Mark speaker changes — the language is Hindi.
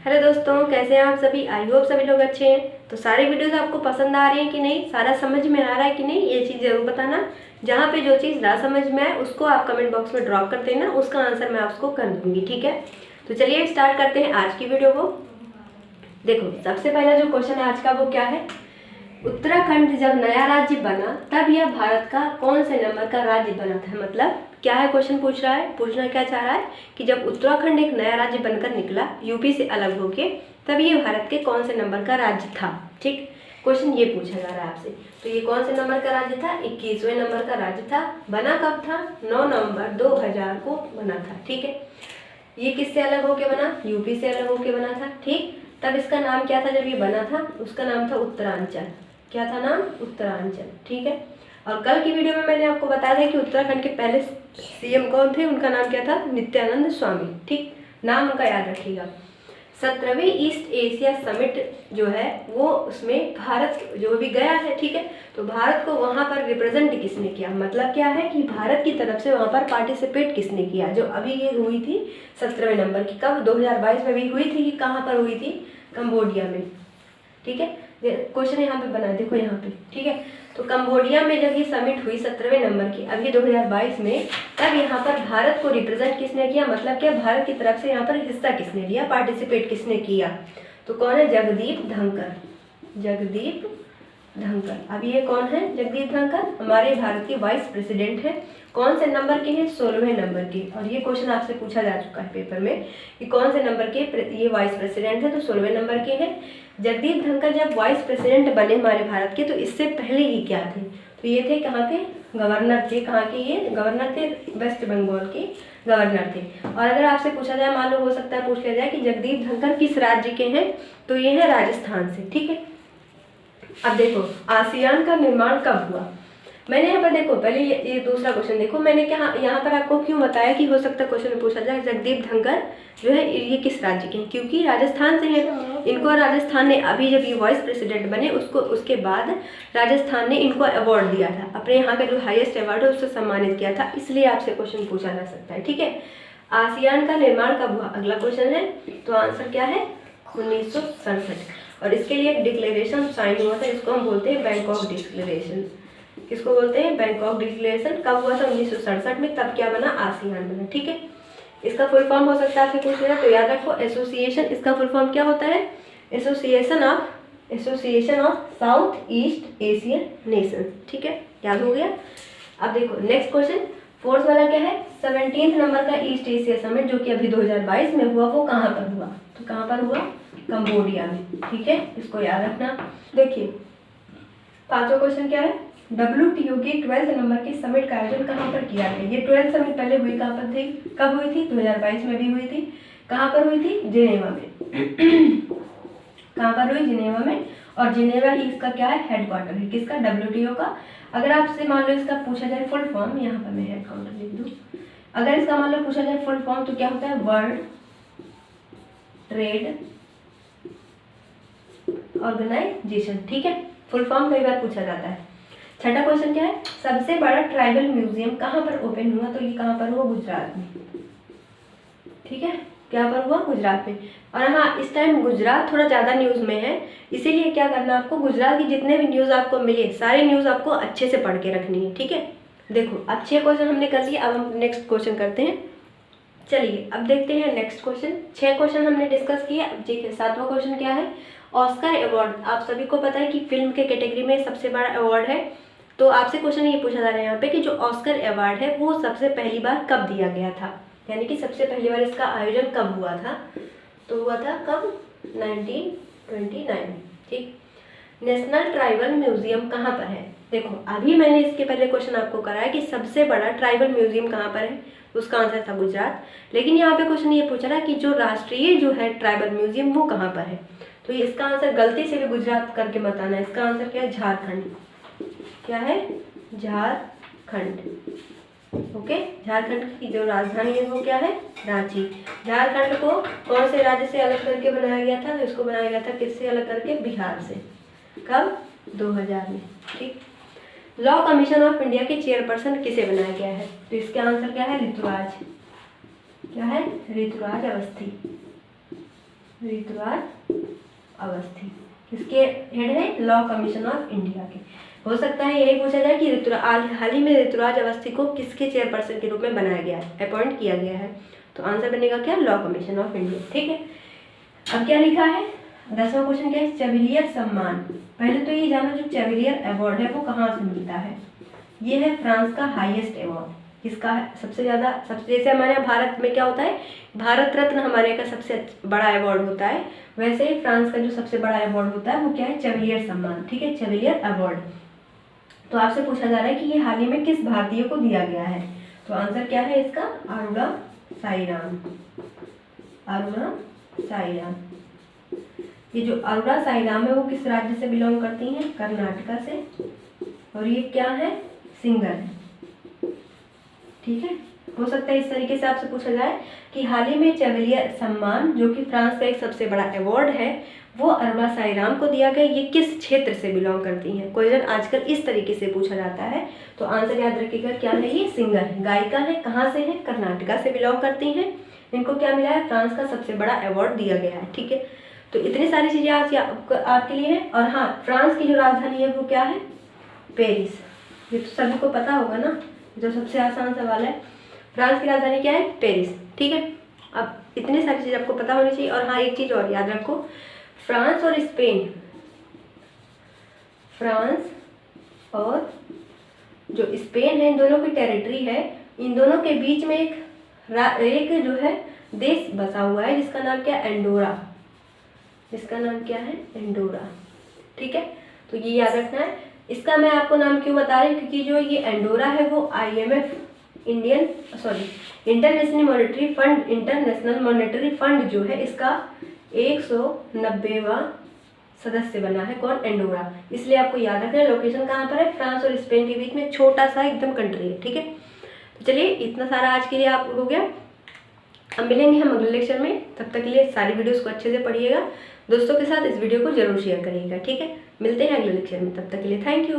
Speaker 1: हेलो दोस्तों, कैसे हैं आप सभी। आई होप सभी लोग अच्छे हैं। तो सारी वीडियोस आपको पसंद आ रही हैं कि नहीं, सारा समझ में आ रहा है कि नहीं, ये चीज़ ज़रूर बताना। जहाँ पे जो चीज़ ना समझ में आए उसको आप कमेंट बॉक्स में ड्रॉप कर देना, उसका आंसर मैं आपको कर दूँगी। ठीक है, तो चलिए स्टार्ट करते हैं आज की वीडियो को। देखो, सबसे पहला जो क्वेश्चन है आज का वो क्या है, उत्तराखंड जब नया राज्य बना तब यह भारत का कौन से नंबर का राज्य बना था। मतलब क्या है, क्वेश्चन पूछना क्या चाह रहा है कि जब उत्तराखंड एक नया राज्य बनकर निकला यूपी से अलग होके, तब ये भारत के कौन से नंबर का राज्य था। ठीक, क्वेश्चन ये पूछा जा रहा है आपसे। तो ये कौन से नंबर का राज्य था, 21वें नंबर का राज्य था। बना कब था, 9 नवंबर 2000 को बना था। ठीक है, ये किससे अलग होके बना, यूपी से अलग होके बना था। ठीक, तब इसका नाम क्या था, जब ये बना था उसका नाम था उत्तरांचल। क्या था नाम, उत्तरांचल। ठीक है, और कल की वीडियो में मैंने आपको बताया था कि उत्तराखंड के पहले सीएम कौन थे, उनका नाम क्या था, नित्यानंद स्वामी। ठीक, नाम उनका याद रखिएगा। 17वें ईस्ट एशिया समिट जो है वो, उसमें भारत जो भी गया है। ठीक है, तो भारत को वहाँ पर रिप्रेजेंट किसने किया, मतलब क्या है कि भारत की तरफ से वहाँ पर पार्टिसिपेट किसने किया। जो अभी ये हुई थी 17वें नंबर की, कब, 2022 में भी हुई थी। कि कहाँ पर हुई थी, कंबोडिया में। ठीक है, क्वेश्चन यहाँ पे बना, देखो यहाँ पे। ठीक है, तो कंबोडिया में जब ये समिट हुई 17वें नंबर की अभी 2022 में, तब यहाँ पर भारत को रिप्रेजेंट किसने किया, मतलब क्या भारत की तरफ से यहाँ पर हिस्सा किसने लिया, पार्टिसिपेट किसने किया। तो कौन है, जगदीप धनखड़। जगदीप धनखड़। अब ये कौन है, जगदीप धनखड़ हमारे भारत के वाइस प्रेसिडेंट है। कौन से नंबर के हैं, 16वें नंबर के। और ये क्वेश्चन आपसे पूछा जा चुका है पेपर में कि कौन से नंबर के ये वाइस प्रेसिडेंट है, तो 16वें नंबर के हैं। जगदीप धनखड़ जब वाइस प्रेसिडेंट बने हमारे भारत के, तो इससे पहले ही क्या थे, तो ये थे कहाँ के, गवर्नर थे। कहाँ के, ये गवर्नर थे, वेस्ट बंगाल के गवर्नर थे। और अगर आपसे पूछा जाए, मान लो हो सकता है पूछ लिया जाए कि जगदीप धनखड़ किस राज्य के हैं, तो ये है राजस्थान से। ठीक है, अब देखो आसियान का निर्माण कब हुआ। मैंने यहाँ पर देखो, पहले ये दूसरा क्वेश्चन देखो, मैंने क्या यहाँ पर आपको क्यों बताया कि हो सकता है क्वेश्चन में पूछा जाए जगदीप धनखड़ जो है ये किस राज्य के हैं, क्योंकि राजस्थान से है। इनको राजस्थान ने अभी जब ये वाइस प्रेसिडेंट बने उसके बाद राजस्थान ने इनको अवार्ड दिया था, अपने यहाँ का जो हाईएस्ट अवार्ड है उससे सम्मानित किया था, इसलिए आपसे क्वेश्चन पूछा जा सकता है। ठीक है, आसियान का निर्माण कब हुआ, अगला क्वेश्चन है। तो आंसर क्या है, 1967। और इसके लिए एक डिक्लेरेशन साइन हुआ था, इसको हम बोलते हैं बैंकॉक डिक्लेरेशन। किसको बोलते हैं, बैंकॉक डिक्लेरेशन। कब हुआ था, 1967 में। तब क्या बना, आसियान बना। ठीक है, इसका फुल फॉर्म हो सकता है आपसे पूछ लेना, तो याद रखो एसोसिएशन, इसका फुल फॉर्म क्या होता है, association of south east Asian nation. ठीक है, याद हो गया। अब देखो नेक्स्ट क्वेश्चन, फोर्थ वाला क्या है, 17th नंबर का ईस्ट एशिया समिट जो कि अभी 2022 में हुआ, वो कहाँ पर हुआ, तो कहाँ पर हुआ, कंबोडिया में। ठीक है, इसको याद रखना। देखिए पांचवा क्वेश्चन क्या है, WTO की 12th नंबर के समिट का आयोजन कहाँ पर किया गया। ये 12th समिट पहले हुई कहाँ पर थी, कब हुई थी, 2022 में भी हुई थी। कहाँ पर हुई थी, जिनेवा में। कहाँ पर हुई, जिनेवा में। और जिनेवा ही इसका क्या है, हेडक्वार्टर है, किसका, WTO का। अगर आपसे मान लो इसका पूछा जाए फुल फॉर्म, यहाँ पर मैं हेडक्वार्टर लिख दूँ, अगर इसका मान लो पूछा जाए फुल फॉर्म, तो क्या होता है, वर्ल्ड ट्रेड ऑर्गेनाइजेशन। ठीक है, फुल फॉर्म कई बार पूछा जाता है। छठा क्वेश्चन क्या है, सबसे बड़ा ट्राइबल म्यूजियम कहाँ पर ओपन हुआ, तो ये कहाँ पर हुआ, गुजरात में। ठीक है, क्या पर हुआ, गुजरात में। और हाँ, इस टाइम गुजरात थोड़ा ज़्यादा न्यूज़ में है, इसीलिए क्या करना आपको, गुजरात की जितने भी न्यूज़ आपको मिले सारे न्यूज़ आपको अच्छे से पढ़ के रखनी है। ठीक है, देखो अब 6 क्वेश्चन हमने कर लिए, अब हम नेक्स्ट क्वेश्चन करते हैं। चलिए अब देखते हैं नेक्स्ट क्वेश्चन। 6 क्वेश्चन हमने डिस्कस किए। अब देखिए 7वां क्वेश्चन क्या है, ऑस्कर अवार्ड। आप सभी को पता है कि फिल्म के कैटेगरी में सबसे बड़ा अवार्ड है। तो आपसे क्वेश्चन ये पूछा जा रहा है यहाँ पे कि जो ऑस्कर अवार्ड है वो सबसे पहली बार कब दिया गया था, यानी कि सबसे पहली बार इसका आयोजन कब हुआ था, तो हुआ था कब, 1929। ठीक, नेशनल ट्राइबल म्यूजियम कहाँ पर है। देखो अभी मैंने इसके पहले क्वेश्चन आपको कराया कि सबसे बड़ा ट्राइबल म्यूजियम कहाँ पर है, उसका आंसर था गुजरात। लेकिन यहाँ पे क्वेश्चन ये पूछा रहा है कि जो राष्ट्रीय जो है ट्राइबल म्यूजियम वो कहाँ पर है, तो ये इसका आंसर गलती से भी गुजरात करके मत आना। इसका आंसर क्या है, झारखंड। क्या है, झारखंड। ओके, झारखंड की जो राजधानी है वो क्या है, रांची। झारखंड को कौन से राज्य से अलग करके बनाया गया था, तो इसको बनाया गया था किससे अलग करके, बिहार से। कब, 2000 में। ठीक, लॉ कमीशन ऑफ इंडिया के चेयरपर्सन किसे बनाया गया है, तो इसका आंसर क्या है, ऋतुराज। क्या है, ऋतुराज अवस्थी। ऋतुराज अवस्थी किसके हेड है? लॉ कमीशन ऑफ इंडिया के। हो सकता है यही पूछा जाए कि हाल ही में ऋतुराज अवस्थी को किसके चेयरपर्सन के रूप में बनाया गया है, अपॉइंट किया गया है? तो आंसर बनेगा क्या? Law commission of India. ठीक है, अब क्या लिखा है? 10वां क्वेश्चन क्या है? चेवलियर सम्मान। पहले तो ये जानो, जो चेवलियर अवार्ड है वो कहाँ से मिलता है? ये है फ्रांस का हाईएस्ट अवार्ड। किसका है? सबसे ज़्यादा, जैसे हमारे यहाँ भारत में क्या होता है, भारत रत्न हमारे का सबसे बड़ा अवार्ड होता है, वैसे ही फ्रांस का जो सबसे बड़ा अवार्ड होता है वो क्या है? चेवलियर सम्मान। ठीक है, चेवलियर अवार्ड। तो आपसे पूछा जा रहा है कि ये हाल ही में किस भारतीय को दिया गया है? तो आंसर क्या है इसका? अरुणा साईराम। अरुणा साईराम। ये जो अरुणा साईराम है वो किस राज्य से बिलोंग करती हैं? कर्नाटका से। और ये क्या है? सिंगर है। ठीक है, हो सकता है इस तरीके से आपसे पूछा जाए कि हाल ही में चेवलियर सम्मान, जो कि फ्रांस का एक सबसे बड़ा अवार्ड है, वो अरुणा साईराम को दिया गया, ये किस क्षेत्र से बिलोंग करती हैं? क्वेश्चन आजकल इस तरीके से पूछा जाता है। तो आंसर याद रखिएगा, क्या है? ये सिंगर है, गायिका है। कहाँ से है? कर्नाटका से बिलोंग करती हैं। इनको क्या मिला है? फ्रांस का सबसे बड़ा अवार्ड दिया गया है। ठीक है, तो इतनी सारी चीज़ें आज आपके लिए है। और हाँ, फ्रांस की जो राजधानी है वो क्या है? पेरिस। ये तो सभी को पता होगा ना, जो सबसे आसान सवाल है। फ्रांस की राजधानी क्या है? पेरिस। ठीक है, अब इतनी सारी चीज़ आपको पता होनी चाहिए। और हाँ, एक चीज़ और याद रखो, फ्रांस और स्पेन, फ्रांस और जो स्पेन है, इन दोनों की टेरिटरी है। इन दोनों के बीच में एक जो है देश बसा हुआ है, जिसका नाम क्या है? एंडोरा। इसका नाम क्या है? एंडोरा। ठीक है, तो ये याद रखना है। इसका मैं आपको नाम क्यों बता रही हूँ, क्योंकि जो ये एंडोरा है वो IMF इंटरनेशनल मॉनेटरी फंड जो है, इसका 190वां सदस्य बना है। कौन? एंडोरा। इसलिए आपको याद रखना है। लोकेशन कहाँ पर है? फ्रांस और स्पेन के बीच में छोटा सा एकदम कंट्री है। ठीक है, तो चलिए इतना सारा आज के लिए आप हो गया। अब मिलेंगे हम अगले लेक्चर में। तब तक के लिए सारी वीडियोस को अच्छे से पढ़िएगा, दोस्तों के साथ इस वीडियो को जरूर शेयर करिएगा। ठीक है, मिलते हैं अगले लेक्चर में। तब तक के लिए थैंक यू।